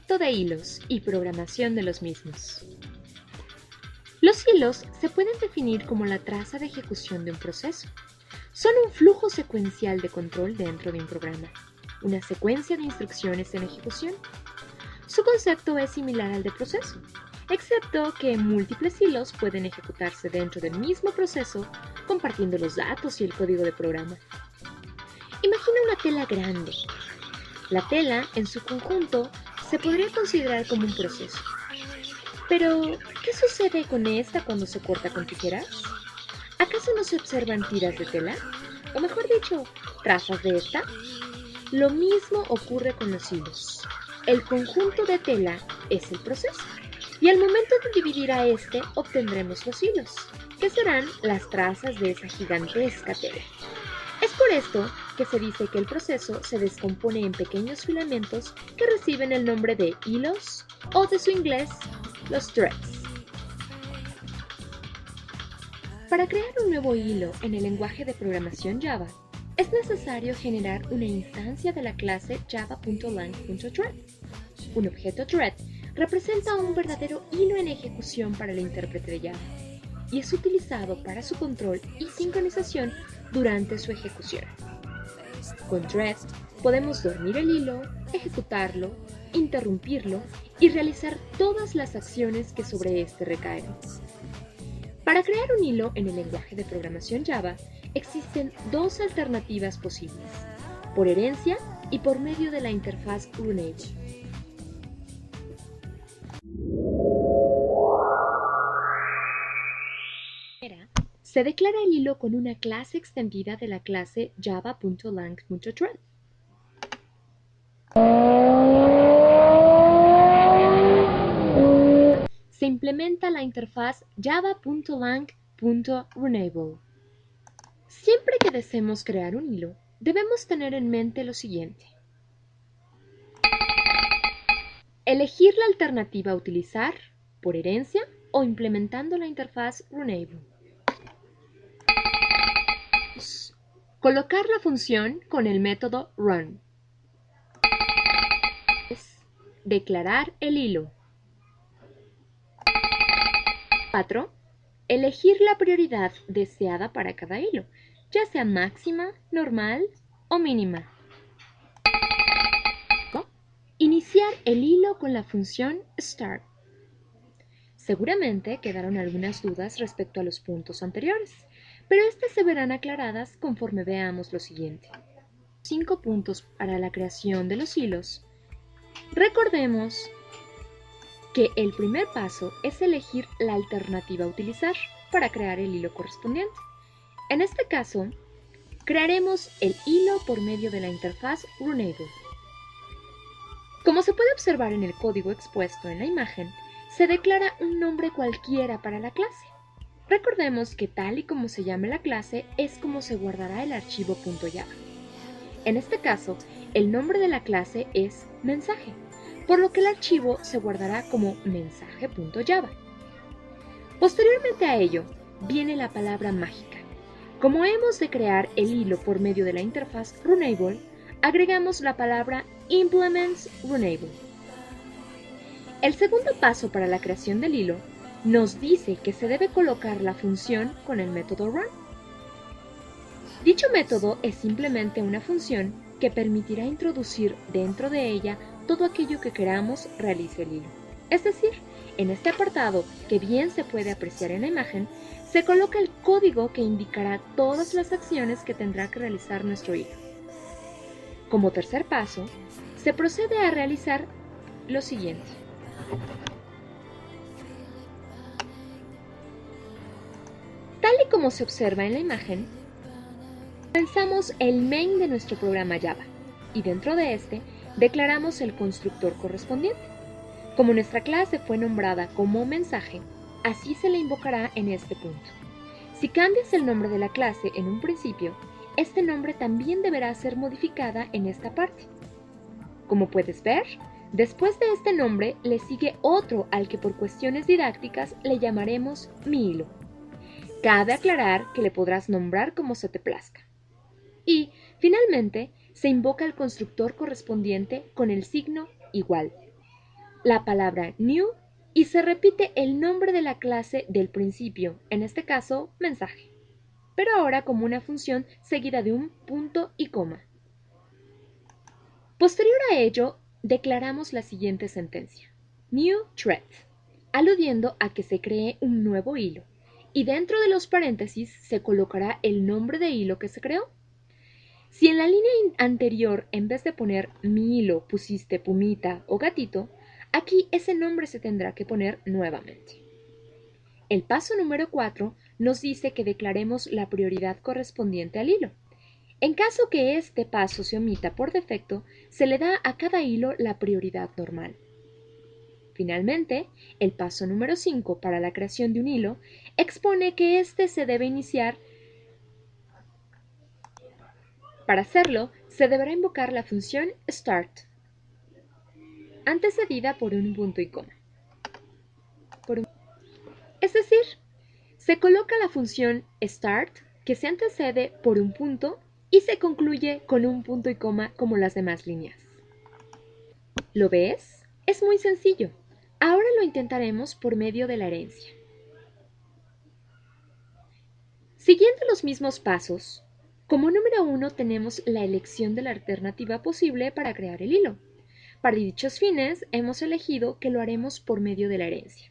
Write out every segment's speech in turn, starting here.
Concepto de hilos y programación de los mismos. Los hilos se pueden definir como la traza de ejecución de un proceso. Son un flujo secuencial de control dentro de un programa, una secuencia de instrucciones en ejecución. Su concepto es similar al de proceso, excepto que múltiples hilos pueden ejecutarse dentro del mismo proceso compartiendo los datos y el código de programa. Imagina una tela grande. La tela, en su conjunto, se podría considerar como un proceso. Pero, ¿qué sucede con esta cuando se corta con tijeras? ¿Acaso no se observan tiras de tela? O mejor dicho, trazas de esta. Lo mismo ocurre con los hilos. El conjunto de tela es el proceso. Y al momento de dividir a este, obtendremos los hilos, que serán las trazas de esa gigantesca tela. Es por esto que se dice que el proceso se descompone en pequeños filamentos que reciben el nombre de hilos o de su inglés, los threads. Para crear un nuevo hilo en el lenguaje de programación Java, es necesario generar una instancia de la clase java.lang.thread. Un objeto thread representa un verdadero hilo en ejecución para el intérprete de Java y es utilizado para su control y sincronización durante su ejecución. Con thread podemos dormir el hilo, ejecutarlo, interrumpirlo y realizar todas las acciones que sobre este recaen. Para crear un hilo en el lenguaje de programación Java, existen dos alternativas posibles, por herencia y por medio de la interfaz Runnable. Se declara el hilo con una clase extendida de la clase java.lang.thread. Se implementa la interfaz java.lang.runnable. Siempre que deseemos crear un hilo, debemos tener en mente lo siguiente. Elegir la alternativa a utilizar, por herencia o implementando la interfaz Runnable. Colocar la función con el método run. Declarar el hilo. 4. Elegir la prioridad deseada para cada hilo, ya sea máxima, normal o mínima. Iniciar el hilo con la función start. Seguramente quedaron algunas dudas respecto a los puntos anteriores, pero estas se verán aclaradas conforme veamos lo siguiente. 5 puntos para la creación de los hilos. Recordemos que el primer paso es elegir la alternativa a utilizar para crear el hilo correspondiente. En este caso, crearemos el hilo por medio de la interfaz Runnable. Como se puede observar en el código expuesto en la imagen, se declara un nombre cualquiera para la clase. Recordemos que tal y como se llame la clase es como se guardará el archivo .java. En este caso, el nombre de la clase es mensaje, por lo que el archivo se guardará como mensaje.java. Posteriormente a ello, viene la palabra mágica. Como hemos de crear el hilo por medio de la interfaz Runnable, agregamos la palabra implements Runnable. El segundo paso para la creación del hilo nos dice que se debe colocar la función con el método run. Dicho método es simplemente una función que permitirá introducir dentro de ella todo aquello que queramos realice el hilo. Es decir, en este apartado, que bien se puede apreciar en la imagen, se coloca el código que indicará todas las acciones que tendrá que realizar nuestro hilo. Como tercer paso, se procede a realizar lo siguiente. Tal y como se observa en la imagen, comenzamos el main de nuestro programa Java y dentro de este declaramos el constructor correspondiente. Como nuestra clase fue nombrada como mensaje, así se le invocará en este punto. Si cambias el nombre de la clase en un principio, este nombre también deberá ser modificada en esta parte. Como puedes ver, después de este nombre le sigue otro al que por cuestiones didácticas le llamaremos mi hilo. Cabe aclarar que le podrás nombrar como se te plazca. Y, finalmente, se invoca el constructor correspondiente con el signo igual. la palabra new y se repite el nombre de la clase del principio, en este caso mensaje, pero ahora como una función seguida de un punto y coma. Posterior a ello, declaramos la siguiente sentencia: new thread, aludiendo a que se cree un nuevo hilo, y dentro de los paréntesis se colocará el nombre de hilo que se creó. Si en la línea anterior, en vez de poner mi hilo, pusiste pumita o gatito, aquí ese nombre se tendrá que poner nuevamente. El paso número 4 nos dice que declaremos la prioridad correspondiente al hilo. En caso que este paso se omita por defecto, se le da a cada hilo la prioridad normal. Finalmente, el paso número 5 para la creación de un hilo expone que éste se debe iniciar. Para hacerlo, se deberá invocar la función start, antecedida por un punto y coma. Es decir, se coloca la función start, que se antecede por un punto y se concluye con un punto y coma como las demás líneas. ¿Lo ves? Es muy sencillo. Ahora lo intentaremos por medio de la herencia. Siguiendo los mismos pasos, como número 1 tenemos la elección de la alternativa posible para crear el hilo. Para dichos fines hemos elegido que lo haremos por medio de la herencia,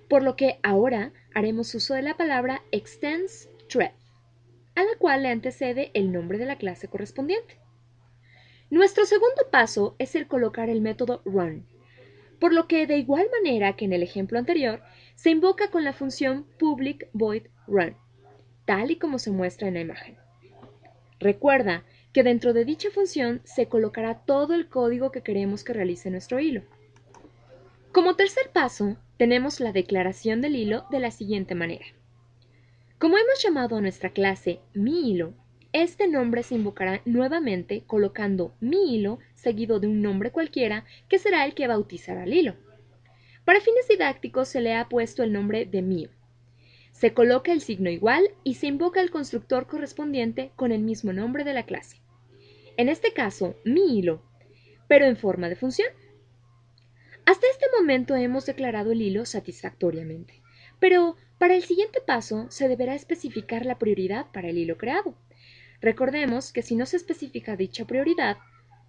por lo que ahora haremos uso de la palabra extends thread, a la cual le antecede el nombre de la clase correspondiente. Nuestro segundo paso es el colocar el método run, por lo que de igual manera que en el ejemplo anterior, se invoca con la función public void run, tal y como se muestra en la imagen. Recuerda que dentro de dicha función se colocará todo el código que queremos que realice nuestro hilo. Como tercer paso, tenemos la declaración del hilo de la siguiente manera. Como hemos llamado a nuestra clase mi hilo, este nombre se invocará nuevamente colocando mi hilo seguido de un nombre cualquiera que será el que bautizará el hilo. Para fines didácticos se le ha puesto el nombre de mío. Se coloca el signo igual y se invoca el constructor correspondiente con el mismo nombre de la clase. En este caso, mi hilo, pero en forma de función. Hasta este momento hemos declarado el hilo satisfactoriamente, pero para el siguiente paso se deberá especificar la prioridad para el hilo creado. Recordemos que si no se especifica dicha prioridad,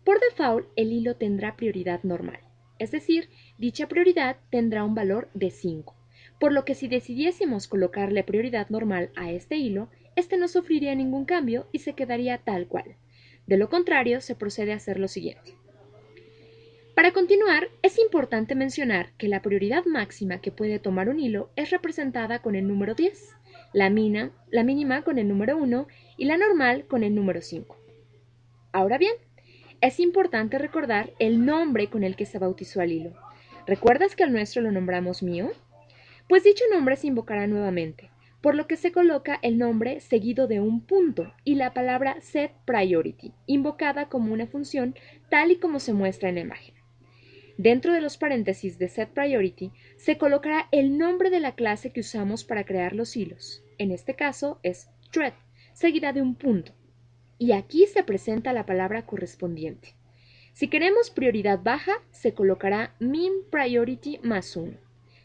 por default el hilo tendrá prioridad normal, es decir, dicha prioridad tendrá un valor de 5, por lo que si decidiésemos colocarle prioridad normal a este hilo, este no sufriría ningún cambio y se quedaría tal cual. De lo contrario, se procede a hacer lo siguiente. Para continuar, es importante mencionar que la prioridad máxima que puede tomar un hilo es representada con el número 10, la mínima con el número 1 y la normal con el número 5. Ahora bien, es importante recordar el nombre con el que se bautizó al hilo. ¿Recuerdas que al nuestro lo nombramos mío? Pues dicho nombre se invocará nuevamente, por lo que se coloca el nombre seguido de un punto y la palabra setPriority, invocada como una función tal y como se muestra en la imagen. Dentro de los paréntesis de setPriority se colocará el nombre de la clase que usamos para crear los hilos. En este caso es thread, seguida de un punto. Y aquí se presenta la palabra correspondiente. Si queremos prioridad baja, se colocará min priority más 1.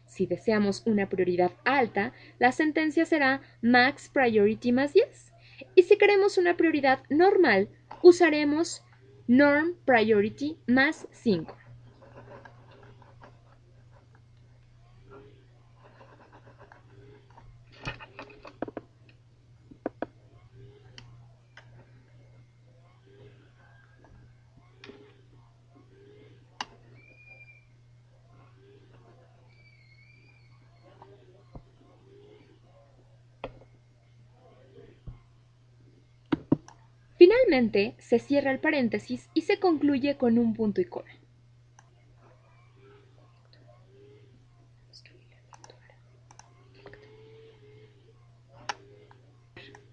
Si deseamos una prioridad alta, la sentencia será max priority más 10. Y si queremos una prioridad normal, usaremos norm priority más 5. Finalmente, se cierra el paréntesis y se concluye con un punto y coma.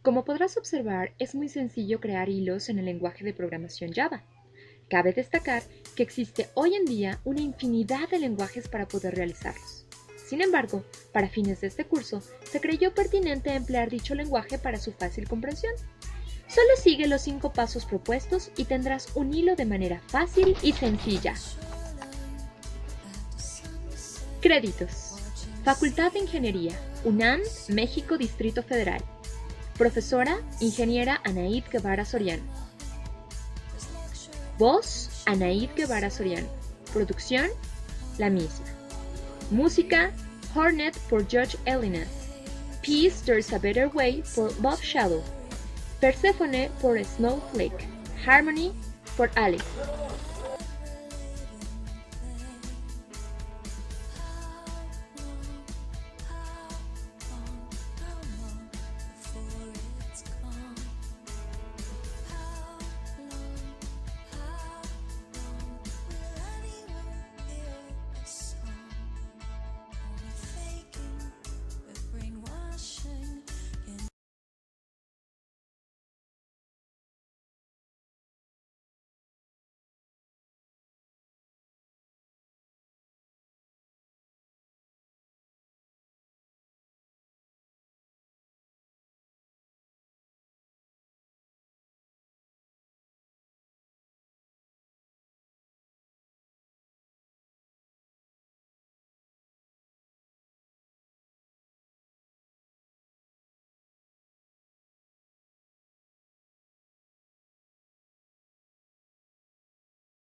Como podrás observar, es muy sencillo crear hilos en el lenguaje de programación Java. Cabe destacar que existe hoy en día una infinidad de lenguajes para poder realizarlos. Sin embargo, para fines de este curso, se creyó pertinente emplear dicho lenguaje para su fácil comprensión. Solo sigue los 5 pasos propuestos y tendrás un hilo de manera fácil y sencilla. Créditos. Facultad de Ingeniería, UNAM, México, Distrito Federal. Profesora, Ingeniera Anaid Guevara Soriano. Voz, Anaid Guevara Soriano. Producción, la misma. Música, Hornet por George Elinas. Peace, There's a Better Way por Bob Shadow. Persephone por Snowflake. Harmony por Alex.